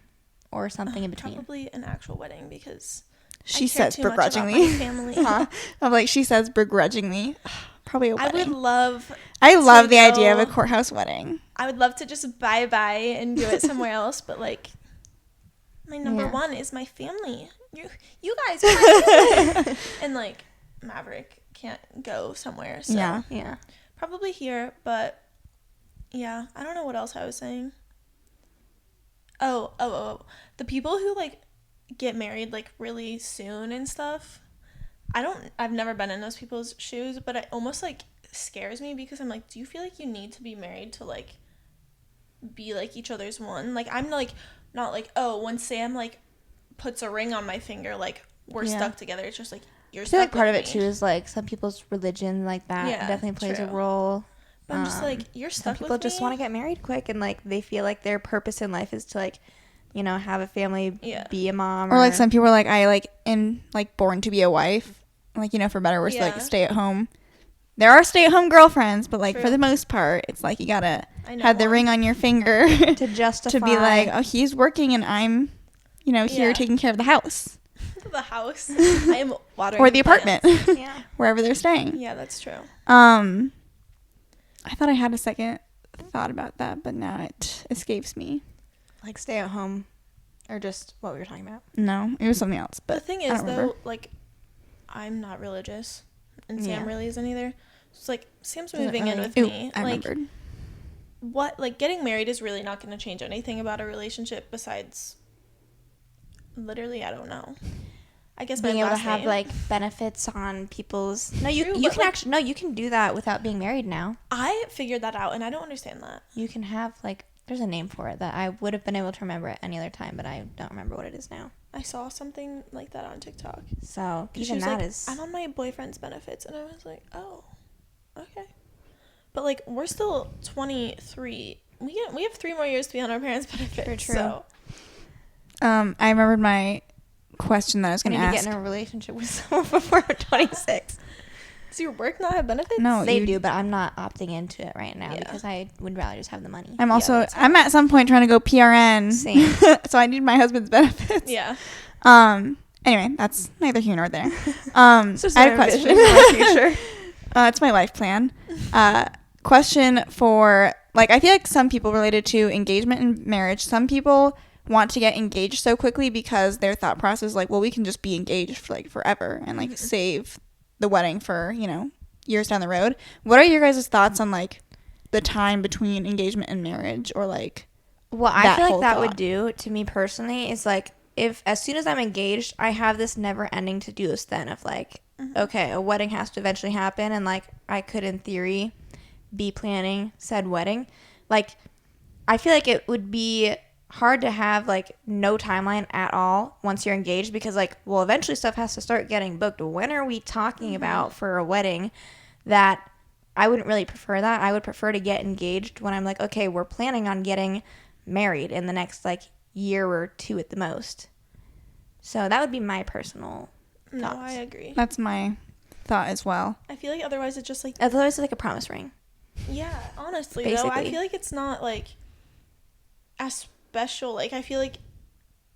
or something in between? Probably an actual wedding because She I care says too much about begrudgingly. my family. Huh? I'm like, she says begrudgingly. Probably a wedding. I love the idea of a courthouse wedding. I would love to just bye and do it somewhere else, but like my number one is my family. You guys are my family. And like Maverick can't go somewhere, so Yeah. probably here, but yeah, I don't know what else I was saying. Oh. The people who like get married like really soon and stuff. I've never been in those people's shoes, but it almost like scares me because I'm like, do you feel like you need to be married to like be like each other's one? Like I'm like not like, oh, when Sam like puts a ring on my finger, like we're stuck together. It's just like you're stuck. I feel like part of with it me. too is like some people's religion like that definitely plays a role. But I'm just like, you're stuck with me. Some people just want to get married quick, and like they feel like their purpose in life is to like, you know, have a family, be a mom, or like some people are like, I like am like born to be a wife, like, you know, for better or worse, like stay at home. There are stay at home girlfriends, but like for the most part, it's like you gotta have the ring on your finger to justify to be like, oh, he's working and I'm, you know, here taking care of the house. The house. I am watering or the apartment. Yeah. Wherever they're staying. Yeah, that's true. I thought I had a second thought about that, but now it escapes me. Like stay at home, or just what we were talking about. No, it was something else. But the thing is, though, like, I'm not religious, and Sam really isn't either. So it's like Sam's moving in with me. I like, remembered. what? Like, getting married is really not going to change anything about a relationship besides, literally, I don't know. I guess being my able to last have name. like benefits on people's. No, you True, you but, can like, actually you can do that without being married now. I figured that out, and I don't understand that. You can have like there's a name for it that I would have been able to remember at any other time, but I don't remember what it is now. I saw something like that on TikTok. So She even was that like, is. I'm on my boyfriend's benefits, and I was like, oh, okay. But like, we're still 23. We have 3 more years to be on our parents' benefits. True. So. I remembered my question that I was going to ask. Get in a relationship with someone before I'm 26. Does your work not have benefits? No, They do, but I'm not opting into it right now because I would rather just have the money. I'm also I'm at some point trying to go PRN. Same. So I need my husband's benefits. Yeah. Anyway, that's neither here nor there. I had a question. It's my life plan. Question for, like, I feel like some people related to engagement and marriage, some people want to get engaged so quickly because their thought process is like, well, we can just be engaged for like forever and like save the wedding for, you know, years down the road. What are your guys' thoughts on like the time between engagement and marriage, or like What I that feel whole like that thought. would do to me personally is like, if as soon as I'm engaged, I have this never ending to do list then of like, okay, a wedding has to eventually happen, and like I could in theory be planning said wedding. Like, I feel like it would be hard to have like no timeline at all once you're engaged, because like, well, eventually stuff has to start getting booked. When are we talking about for a wedding? That I wouldn't really prefer that. I would prefer to get engaged when I'm like, okay, we're planning on getting married in the next like year or two at the most. So that would be my personal No, thoughts. I agree. That's my thought as well. I feel like otherwise it's just like, Otherwise, it's like a promise ring. yeah, honestly, though, I Basically. feel like it's not like as special. Like, I feel like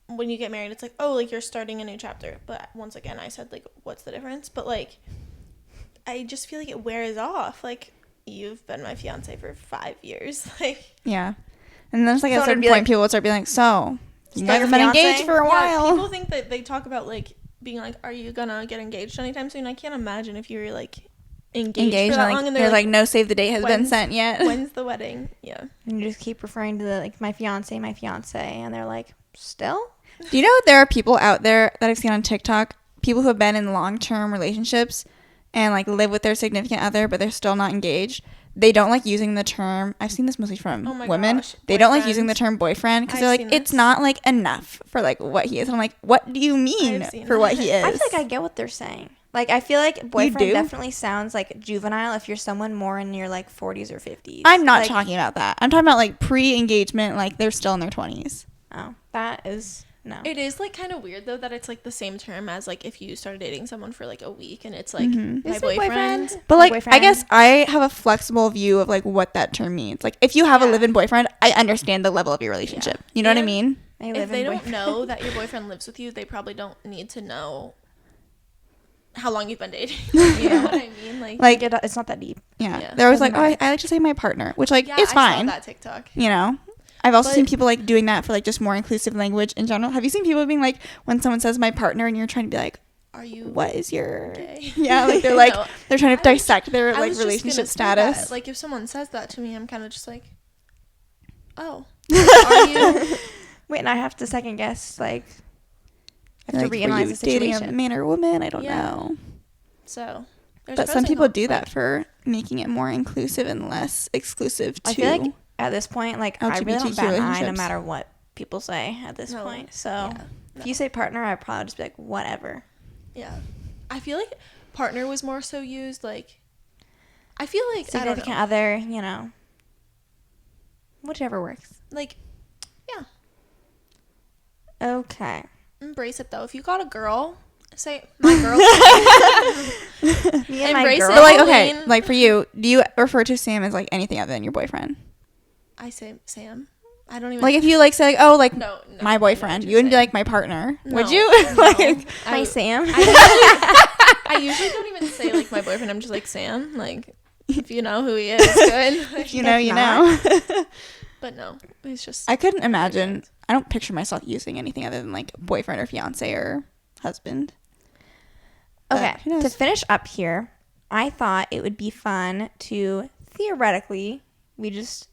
when you get married, it's like, oh, like you're starting a new chapter. But once again, I said, like, what's the difference? But like, I just feel like it wears off. Like, you've been my fiance for 5 years. Like, Yeah. And then it's like So at a it'd certain be point, like, people would start being like, so you still guys your have been fiance? engaged for a yeah, while. people think that they talk about like being like, are you gonna get engaged anytime soon? I can't imagine if you were like engaged for that and long, and they're like, no, save the date has been "When's- sent yet. when's the wedding? Yeah. And you just keep referring to the like my fiance, and they're like, still? Do you know there are people out there that I've seen on TikTok, people who have been in long-term relationships and like live with their significant other, but they're still not engaged? They don't like using the term. I've seen this mostly from Oh my women. gosh, They don't like using boyfriend. the term boyfriend because I've they're like, seen it's this. not like enough for like what he is. And I'm like, what do you mean I've seen for what he is? I feel like I get what they're saying. Like, I feel like boyfriend do? definitely sounds like juvenile if you're someone more in your like 40s or 50s. I'm not like, talking about that. I'm talking about like pre-engagement, like they're still in their 20s. Oh, that is no. It is like kind of weird though that it's like the same term as like if you started dating someone for like a week and it's like Mm-hmm. my It's my boyfriend. boyfriend. But My like, I boyfriend. guess I have a flexible view of like what that term means. Like, if you have a Yeah. live-in boyfriend, I understand the level of your relationship. You know what I And mean? I If live they in don't boyfriend. know that your boyfriend lives with you, they probably don't need to know how long you've been dating. You know what I mean? Like, Like, It's not that deep. yeah. Yeah. They're always like, Doesn't oh, matter. I like to say my partner, which like yeah, it's I fine. saw that TikTok. You know. I've also But- seen people like doing that for like just more inclusive language in general. Have you seen people being like, when someone says my partner and you're trying to be like, Are you what is your gay? Yeah, like they're like No, they're trying to I was- dissect their I like was just relationship gonna say that. status. Like if someone says that to me, I'm kind of just like, oh, are you? Wait, and I have to second guess. Like, I have Like, to were reanalyze you the dating a situation. man or a woman? I don't Yeah. know. So, there's But pros some and people cons, do like, that for making it more inclusive and less exclusive to I feel like at this point, like I really don't LGBTQ bat an eye no relationships. matter what people say at this No, point. So yeah, if no. you say partner, I'd probably just be like, whatever. Yeah. I feel like partner was more so used like I feel like I don't Significant know. other, you know, whichever works. Like yeah, Okay. embrace it though. If you got a girl, say my girl. Me and my Embrace girl. it. But like, okay, Pauline. like for you, do you refer to Sam as like anything other than your boyfriend? I say Sam. I don't even Like if you like say like, oh, like no, my I know boyfriend, what you wouldn't be you're like my partner, would No, you? no. Like, Hi, Sam. I usually don't even say like my boyfriend. I'm just like Sam. Like if you know who he is, good. Like, you know, If you not- know. but no, it's just I couldn't imagine. I don't picture myself using anything other than like boyfriend or fiance or husband. But Okay, who knows? to finish up here, I thought it would be fun to theoretically, we just,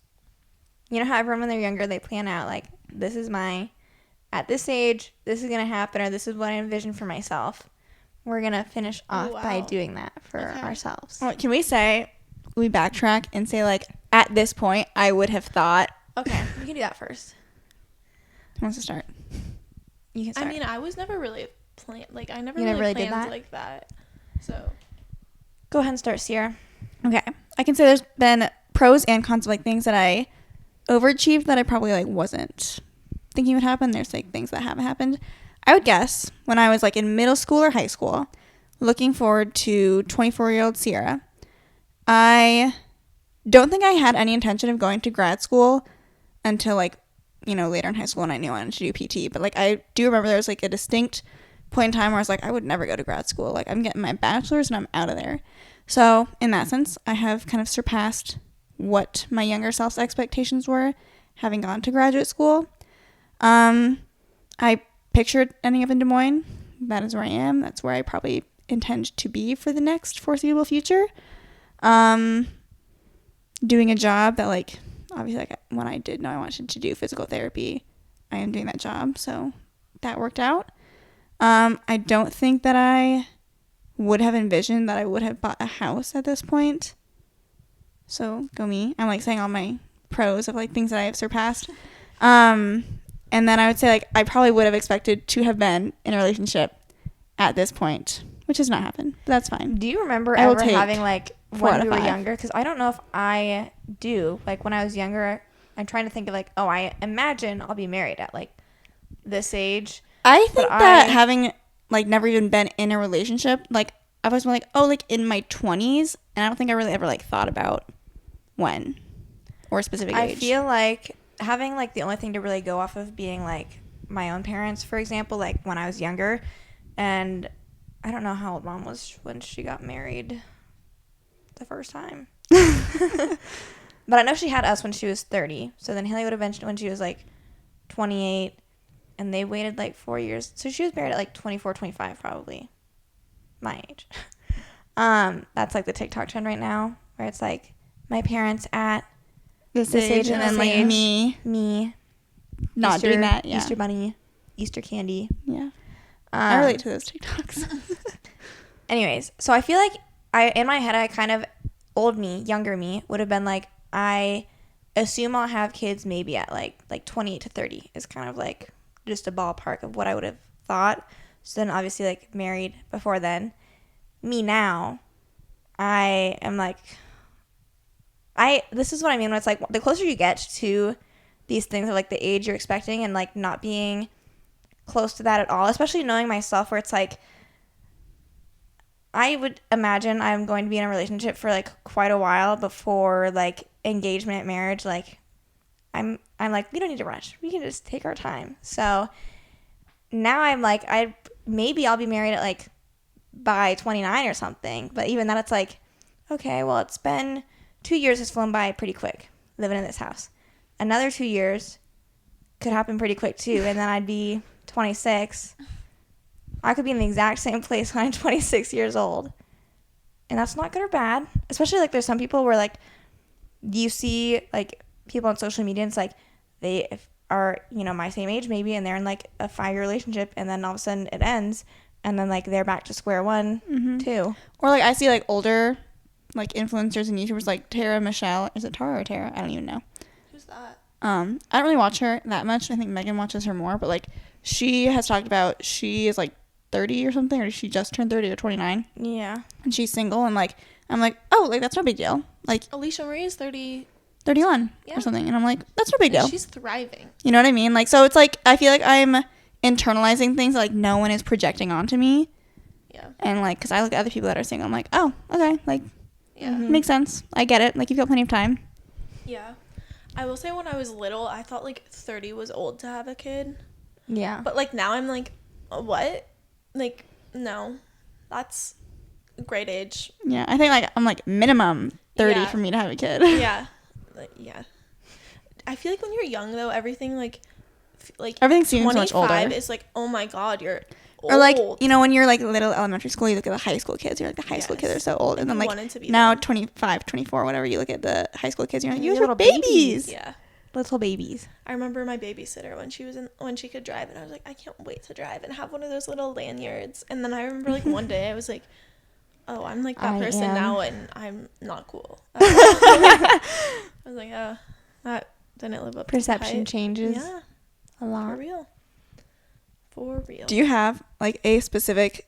you know how everyone when they're younger, they plan out like, this is my, at this age, this is going to happen, or this is what I envision for myself. We're going to finish off by wow. doing that for Okay. ourselves. Well, can we say we backtrack and say like at this point I would have thought. Okay, we can do that first. Who wants to start? You can start. I mean, I was never really like I never You really, never really did planned that? like that. So go ahead and start, Ciera. Okay, I can say there's been pros and cons of like things that I overachieved that I probably like wasn't thinking would happen. There's like things that haven't happened. I would guess when I was like in middle school or high school, looking forward to 24-year-old Ciera, I don't think I had any intention of going to grad school until like, you know, later in high school when I knew I wanted to do PT. But like I do remember there was like a distinct point in time where I was like, I would never go to grad school. Like I'm getting my bachelor's and I'm out of there. So in that sense, I have kind of surpassed what my younger self's expectations were having gone to graduate school. I pictured ending up in Des Moines. That is where I am. That's where I probably intend to be for the next foreseeable future. Yeah, doing a job that, like, obviously, like, when I did know I wanted to do physical therapy, I am doing that job. So that worked out. I don't think that I would have envisioned that I would have bought a house at this point. So go me. I'm, like, saying all my pros of, like, things that I have surpassed. And then I would say, like, I probably would have expected to have been in a relationship at this point, which has not happened. But that's fine. Do you remember I will ever take having, like, 4 out when of we were 5. younger? Because I don't know if I do. Like, when I was younger, I'm trying to think of, like, oh, I imagine I'll be married at, like, this age. I think that having, like, never even been in a relationship, like, I've always been like, oh, like, in my 20s, and I don't think I really ever, like, thought about when or a specific age. I feel like having, like, the only thing to really go off of being, like, my own parents, for example, like, when I was younger, and I don't know how old Mom was when she got married the first time. But I know she had us when she was 30. So then Haley would have been when she was, like, 28. And they waited, like, 4 years. So she was married at, like, 24, 25 probably. My age. That's, like, the TikTok trend right now. Where it's, like, my parents at this age, and then, like, me not Easter, doing that. Yeah. Easter bunny. Easter candy. Yeah. I relate to those TikToks. Anyways, so I feel like in my head, I kind of, younger me, would have been like, I assume I'll have kids maybe at like 28 to 30 is kind of like just a ballpark of what I would have thought. So then obviously, like, married before then. Me now, I am like, this is what I mean when it's like, the closer you get to these things of, like, the age you're expecting and, like, not being close to that at all, especially knowing myself, where it's like, I would imagine I'm going to be in a relationship for, like, quite a while before, like, engagement, marriage. Like, I'm like, we don't need to rush. We can just take our time. So now I'm like, maybe I'll be married at, like, by 29 or something. But even that, it's like, okay, well, it's been 2 years has flown by pretty quick living in this house. Another 2 years could happen pretty quick too, and then I'd be 26. I could be in the exact same place when I'm 26 years old. And that's not good or bad. Especially, like, there's some people where, like, you see, like, people on social media, and it's like they are, you know, my same age maybe, and they're in, like, a 5-year relationship, and then all of a sudden it ends, and then, like, they're back to square one too. Or, like, I see, like, older, like, influencers and YouTubers like Tara Michelle. Is it Tara or Tara? I don't even know. Who's that? I don't really watch her that much. I think Megan watches her more, but, like, she has talked about she is, like, 30 or something, or she just turned 30 or 29. Yeah. And she's single, and, like, I'm like, oh, like, that's no big deal. Like, Alicia Marie is 30. 31 Yeah. or something. And I'm like, that's no big deal. She's thriving. You know what I mean? Like, so it's like, I feel like I'm internalizing things that, like, no one is projecting onto me. Yeah. And, like, because I look at other people that are single, I'm like, oh, okay, like, Yeah. makes sense. I get it. Like, you've got plenty of time. Yeah. I will say when I was little, I thought, like, 30 was old to have a kid. Yeah. But, like, now I'm like, what? Like, no. That's a great age. Yeah, I think, like, I'm, like, minimum 30 Yeah. for me to have a kid. Yeah. Yeah. I feel like when you're young, though, everything, like Everything seems much older. 25 is like, oh my God, you're old. Or, like, you know, when you're, like, little elementary school, you look at the high school kids. You're like, the high school kids are so old. And then, you like, wanted to be now them. 25, 24, whatever, you look at the high school kids, you're like, You're you're little little babies. Yeah. Little babies. I remember my babysitter when she could drive, and I was like, I can't wait to drive and have one of those little lanyards. And then I remember, like, one day I was like, oh, I'm like that person now, and I'm not cool. I was like, oh, that didn't live up to Perception hype. changes. Yeah, A lot. for real. For real. Do you have, like, a specific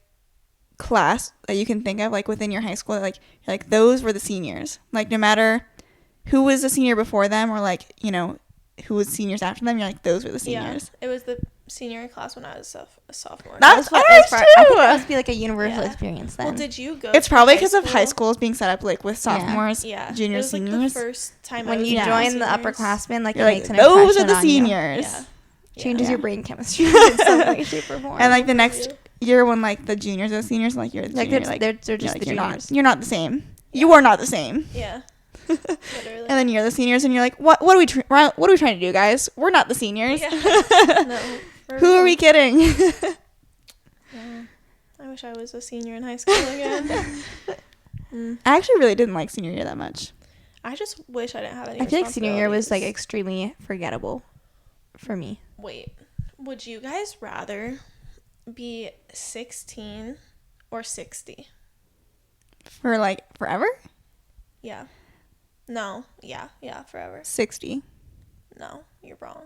class that you can think of, like, within your high school, like, you're like, those were the seniors? Like, no matter who was a senior before them, or, like, you know, who was seniors after them, you're like, those were the seniors. Yeah, it was the senior class when I was a sophomore. That's what ours, I too! think that must be like a universal Yeah. experience then. Well, did you go? It's to probably because of high schools being set up, like, with Yeah. sophomores, Yeah, juniors, it was, like, seniors. the first time when I was you with join the seniors. upperclassmen, like, You're it like, makes an those are impression the on you. seniors. Yeah. Changes Yeah. your brain chemistry in some way, shape, or form. And, like, the next year when, like, the juniors are the seniors, like, you're the like, junior, they're, like, they're you're just like, the you're juniors. not the same. You are not the same. Yeah. And Literally. then you're the seniors, and you're like, what are we what are we trying to do, guys? We're not the seniors. Yeah. No. for Who are we real. kidding? Yeah. I wish I was a senior in high school again. I actually really didn't like senior year that much. I just wish I didn't have any I feel like senior year was like responsibilities. extremely forgettable for me. Wait, would you guys rather be 16 or 60? For like forever? Yeah. No. Yeah, forever. 60. No, you're wrong.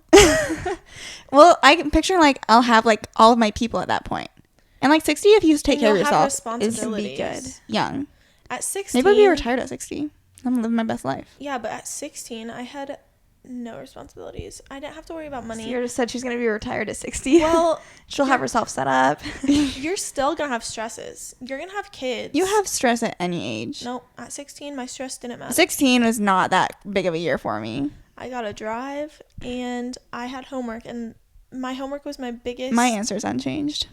Well, I can picture like I'll have like all of my people at that point. And like 60, if you just take And care of you'll have yourself, is responsibilities. be good. young. At 16. Maybe I'll be retired at 60. I'm living my best life. Yeah, but at 16, I had no responsibilities. I didn't have to worry about money. Ciera just said she's gonna be retired at 60. Well, she'll have herself set up. you're still gonna have stresses. You're gonna have kids. You have stress at any age. No, at 16, my stress didn't matter. 16 was not that big of a year for me. I got to drive, and I had homework, and my homework was my biggest. My answer is unchanged.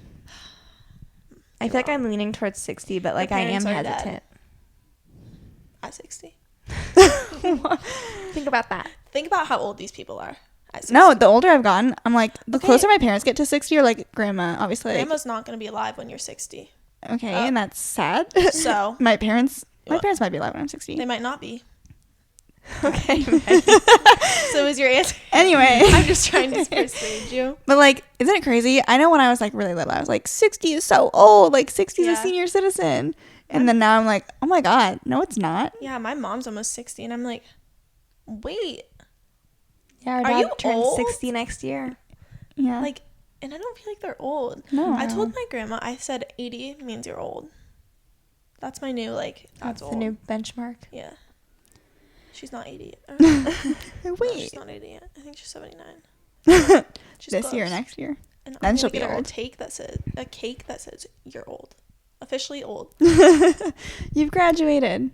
I feel like I'm leaning towards 60, but like I am parents are dead. hesitant. At 60. Think about that. Think about how old these people are. At 60. No, the older I've gotten, I'm like, the Okay. closer my parents get to 60 or like grandma, obviously. Like, Grandma's not going to be alive when you're 60. okay, and that's sad. So. my parents might be alive when I'm 60. They might not be. Okay. So is your answer? Anyway. I'm just trying to persuade you. But like, isn't it crazy? I know when I was like really little, I was like, 60 is so old. Like 60 is Yeah. a senior citizen. And then now I'm like, oh my God, no, it's not. Yeah, my mom's almost 60, and I'm like, wait. Yeah, our Are dad you turns old? 60 next year. Yeah. Like, and I don't feel like they're old. no. I told my grandma, I said 80 means you're old. That's my new, like, that's the old. new benchmark. Yeah. She's not 80 yet. No, Wait. she's not 80 yet. I think she's 79. She's this year, close. next year. And Then I'm she'll gonna be get her old. a cake that says you're old. Officially old. You've graduated.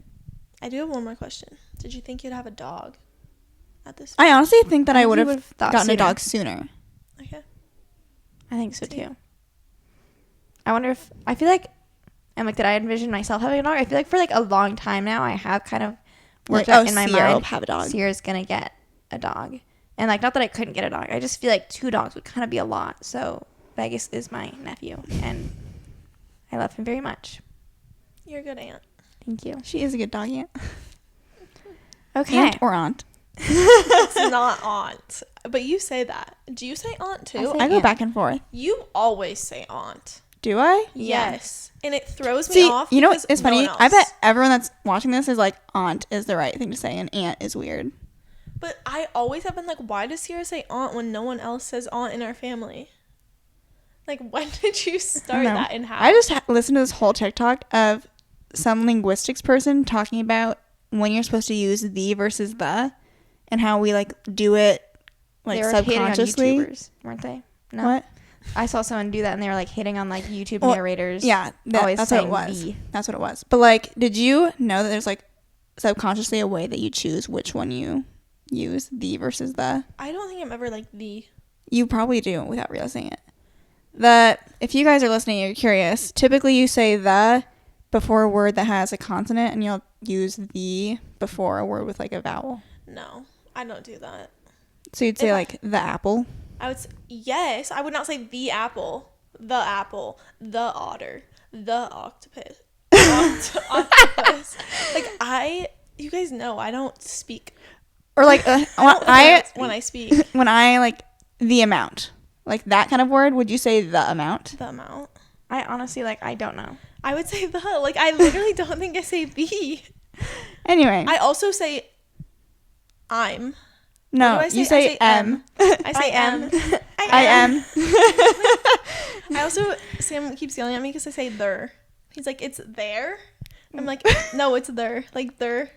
I do have one more question. Did you think you'd have a dog at this? I honestly think that I You would have would've thought gotten a sooner. dog sooner. Okay. I think so too. I wonder if I feel like I'm like, did I envision myself having a dog? I feel like for like a long time now, I have kind of worked Like, out in my Ciera will mind. have a dog. Ciera's gonna get a dog, and like not that I couldn't get a dog. I just feel like 2 dogs would kind of be a lot. So Vegas is my nephew, and I love him very much. You're a good aunt. Thank you. She is a good dog aunt. Okay. Aunt or aunt? It's not aunt. But you say that. Do you say aunt too? I say I go aunt. back and forth. You always say aunt. Do I? Yeah. Yes. And it throws me See, off. you know because it's no funny? one I else. bet everyone that's watching this is like, aunt is the right thing to say, and aunt is weird. But I always have been like, why does Ciera say aunt when no one else says aunt in our family? Like, when did you start know. that and how? I just listened to this whole TikTok of some linguistics person talking about when you're supposed to use the versus the, and how we like do it like They were hating on subconsciously. YouTubers, weren't they? No. What? I saw someone do that, and they were like hitting on like YouTube Well, narrators. Yeah, always that's what it saying was. the. That's what it was. But like, did you know that there's like subconsciously a way that you choose which one you use, the versus the? I don't think I'm ever like the. You probably do without realizing it. If you guys are listening, you're curious. Typically, you say the before a word that has a consonant, and you'll use the before a word with like a vowel. No, I don't do that. So you'd say If I- like the apple. I would yes. I would not say the apple, the otter, the octopus. Octopus. Like you guys know I don't speak. Or like I don't when I speak when I like the amount, like that kind of word. Would you say the amount? the amount. I honestly I don't know. I would say the. Like I literally don't think I say the. Anyway, I also say I'm. no, What do I say? you say M. I say M. I am. I also Sam keeps yelling at me because I say there. He's like, it's there. I'm like, no, it's there. Like their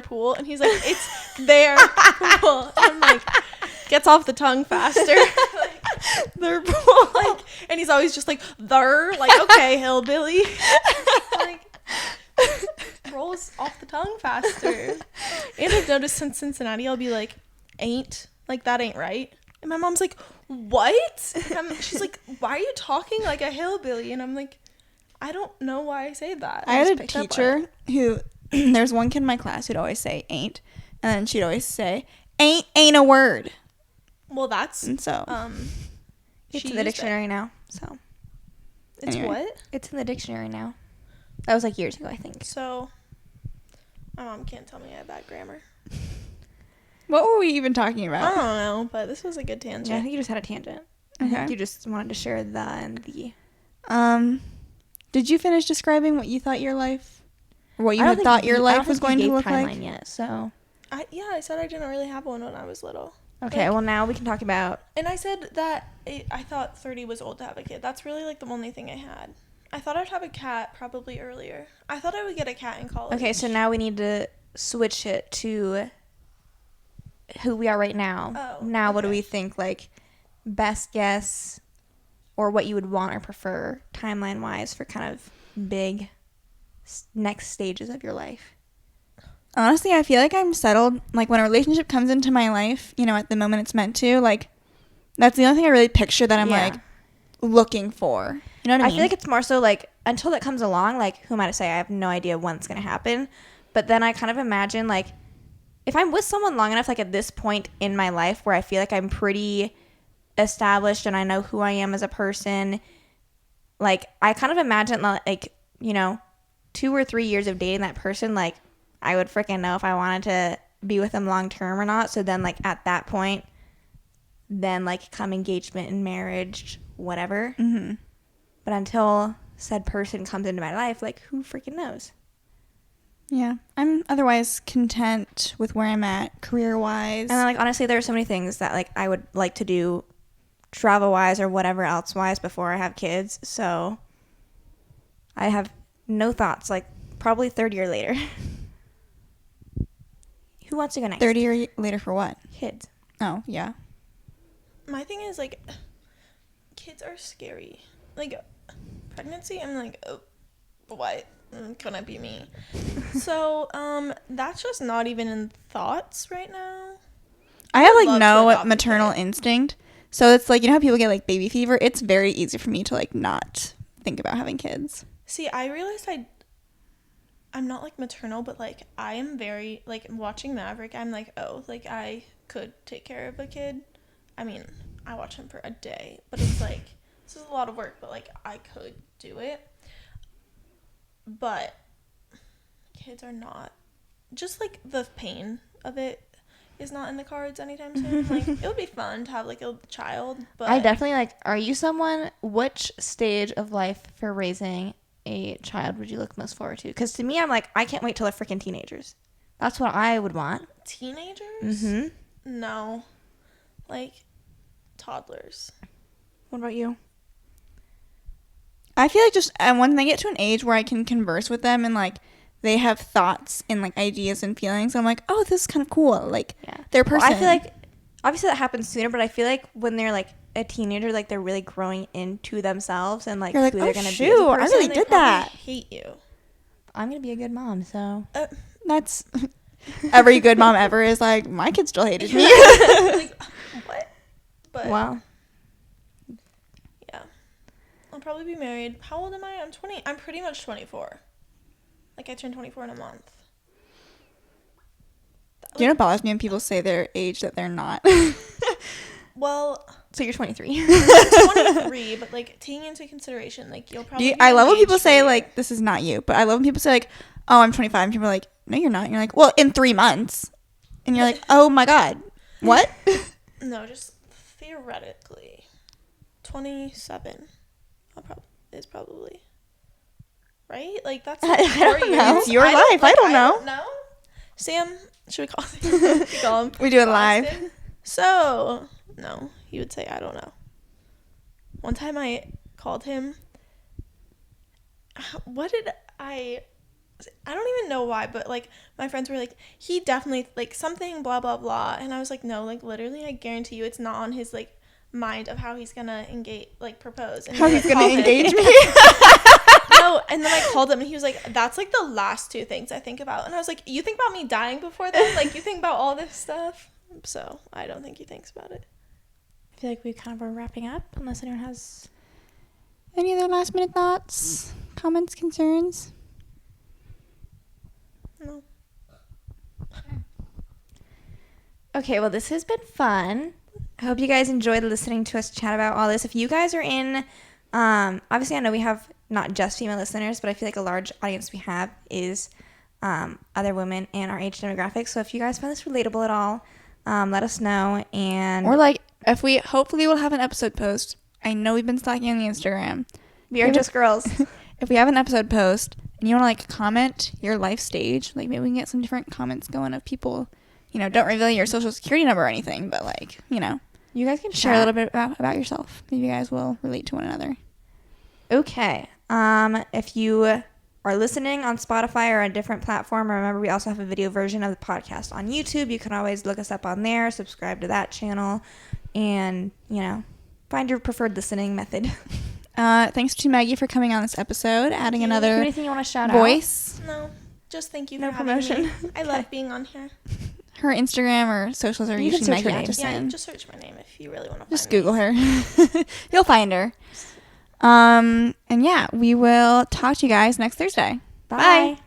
pool, and he's like, it's their pool. And I'm like, gets off the tongue faster. Like, Their pool. like, and he's always just like there. Like, okay, hillbilly. Like, rolls off the tongue faster. And I've noticed since Cincinnati, I'll be like, ain't, like that ain't right. And my mom's like, what? And she's like, why are you talking like a hillbilly? And I'm like, I don't know why I say that. I had just a picked up on teacher it. who there's one kid in my class who'd always say ain't, and then she'd always say ain't a word. Well, that's And so It's she in the used it. dictionary now. So It's Anyway. what? it's in the dictionary now. That was like years ago, I think. So my mom can't tell me I have bad grammar. What were we even talking I about? don't know, but this was a good Yeah, I tangent. think you just had a tangent. Okay. I think you just wanted to share the and the. Did you finish describing what you thought your life, or what you I don't had think thought you- your I don't life think was you going to gave look timeline like? yet, so. I said I didn't really have one when I was little. Okay, Like- well now we can talk about. And I said that I thought 30 was old to have a kid. That's really like the only thing I had. I thought I'd have a cat probably earlier. I thought I would get a cat in college. Okay, so now we need to switch it to who we are right now. Oh, now, what do okay. we think, like, best guess or what you would want or prefer timeline wise for kind of big next stages of your life? Honestly, I feel like I'm settled. Like, when a relationship comes into my life, you know, at the moment it's meant to, like, that's the only thing I really picture that I'm, Yeah. like, looking for. You know what I I mean? feel like it's more so, like, until that comes along, like, who am I to say? I have no idea when it's going to happen. But then I kind of imagine, like, if I'm with someone long enough, like, at this point in my life where I feel like I'm pretty established and I know who I am as a person, like, I kind of imagine, like, you know, 2 or 3 years of dating that person, like, I would freaking know if I wanted to be with them long term or not. So then, like, at that point, then, like, come engagement and marriage, whatever. Mm-hmm. But until said person comes into my life, like, who freaking knows? Yeah. I'm otherwise content with where I'm at career-wise. And then, like, honestly, there are so many things that, like, I would like to do travel-wise or whatever else-wise before I have kids. So I have no thoughts, like, probably 30 or later. Who wants to go next? 30 or later for what? Kids. Oh, yeah. My thing is, like, kids are scary. Like, pregnancy, I'm like, oh, what? Gonna be me. So, that's just not even in thoughts right now. I have, would like, love to no adopt a maternal kid. instinct. So it's like, you know how people get, like, baby fever? It's very easy for me to, like, not think about having kids. See, I realized I'm not, like, maternal, but, like, I am very, like, watching Maverick, I'm like, oh, like, I could take care of a kid. I mean, I watch him for a day, but it's, like, this is a lot of work, but, like, I could do it. But kids are not, just, like, the pain of it is not in the cards anytime soon. Like, it would be fun to have, like, a child, but I definitely, like, are you someone, which stage of life for raising a child would you look most forward to? Because to me, I'm like, I can't wait till they're freaking teenagers. That's what I would want. teenagers? Mm-hmm. No. Like, toddlers. What about you? I feel like just when they get to an age where I can converse with them and, like, they have thoughts and, like, ideas and feelings, I'm like, oh, this is kind of cool. Like, Yeah. they're a person. Well, I feel like, obviously that happens sooner, but I feel like when they're, like, a teenager, like, they're really growing into themselves and, like, You're like, who oh, they're going to be as shoot, a I person. really They did probably that. hate you. I'm going to be a good mom, so. That's every good mom ever is like, my kid still hated me. Like, what? But, Wow. yeah. I'll probably be married. How old am I? I'm 20. I'm pretty much 24. Like, I turned 24 in a month. Do you know what bothers me when people say their age that they're not? Well, So you're 23. I'm 23, but, like, taking into consideration, like, you'll probably be I love when engaged people for say, a like, year. this is not you, but I love when people say, like, oh, I'm 25. And people are like, no, you're not. And you're like, well, in 3 months. And you're like, oh, my God. What? No, just theoretically. 27 is probably. Right? Like, that's like I don't 4 years. know. It's your life. I don't know. No? Sam, should we call him? Call him We do it live. Boston? So, no, he would say, I don't know. One time I called him. What did I don't even know why, but, like, my friends were like, he definitely, like, something blah, blah, blah. And I was like, no, like, literally, I guarantee you it's not on his, like, mind of how he's gonna engage, like, propose. And How he, he's like, going to called him. engage me? No, and then I called him and he was like, that's, like, the last 2 things I think about. And I was like, you think about me dying before then? Like, you think about all this stuff? So I don't think he thinks about it. I feel like we kind of are wrapping up, unless anyone has. Any other last minute thoughts, comments, concerns? No. Okay, well, this has been fun. I hope you guys enjoyed listening to us chat about all this. If you guys are in, obviously I know we have not just female listeners, but I feel like a large audience we have is other women in our age demographic. So if you guys find this relatable at all, let us know. And Or like if we hopefully we'll have an episode post. I know we've been slacking on the Instagram. we are just girls. If we have an episode post and you want to like comment your life stage, like maybe we can get some different comments going of people, you know, don't reveal your social security number or anything, but like, you know, You guys can share a little bit about yourself. Maybe you guys will relate to one another. Okay. If you are listening on Spotify or a different platform, remember we also have a video version of the podcast on YouTube. You can always look us up on there, subscribe to that channel, and, you know, find your preferred listening method. Thanks to Maggie for coming on this episode, adding another Anything you want to shout voice. No, just thank you No for having promotion. me. I love being on here. Her Instagram or socials are You can usually search her Maggie name. Atchison. Yeah, just search my name if you really want to. Just find Google me. her. You'll find her. And yeah, we will talk to you guys next Thursday. out? Bye.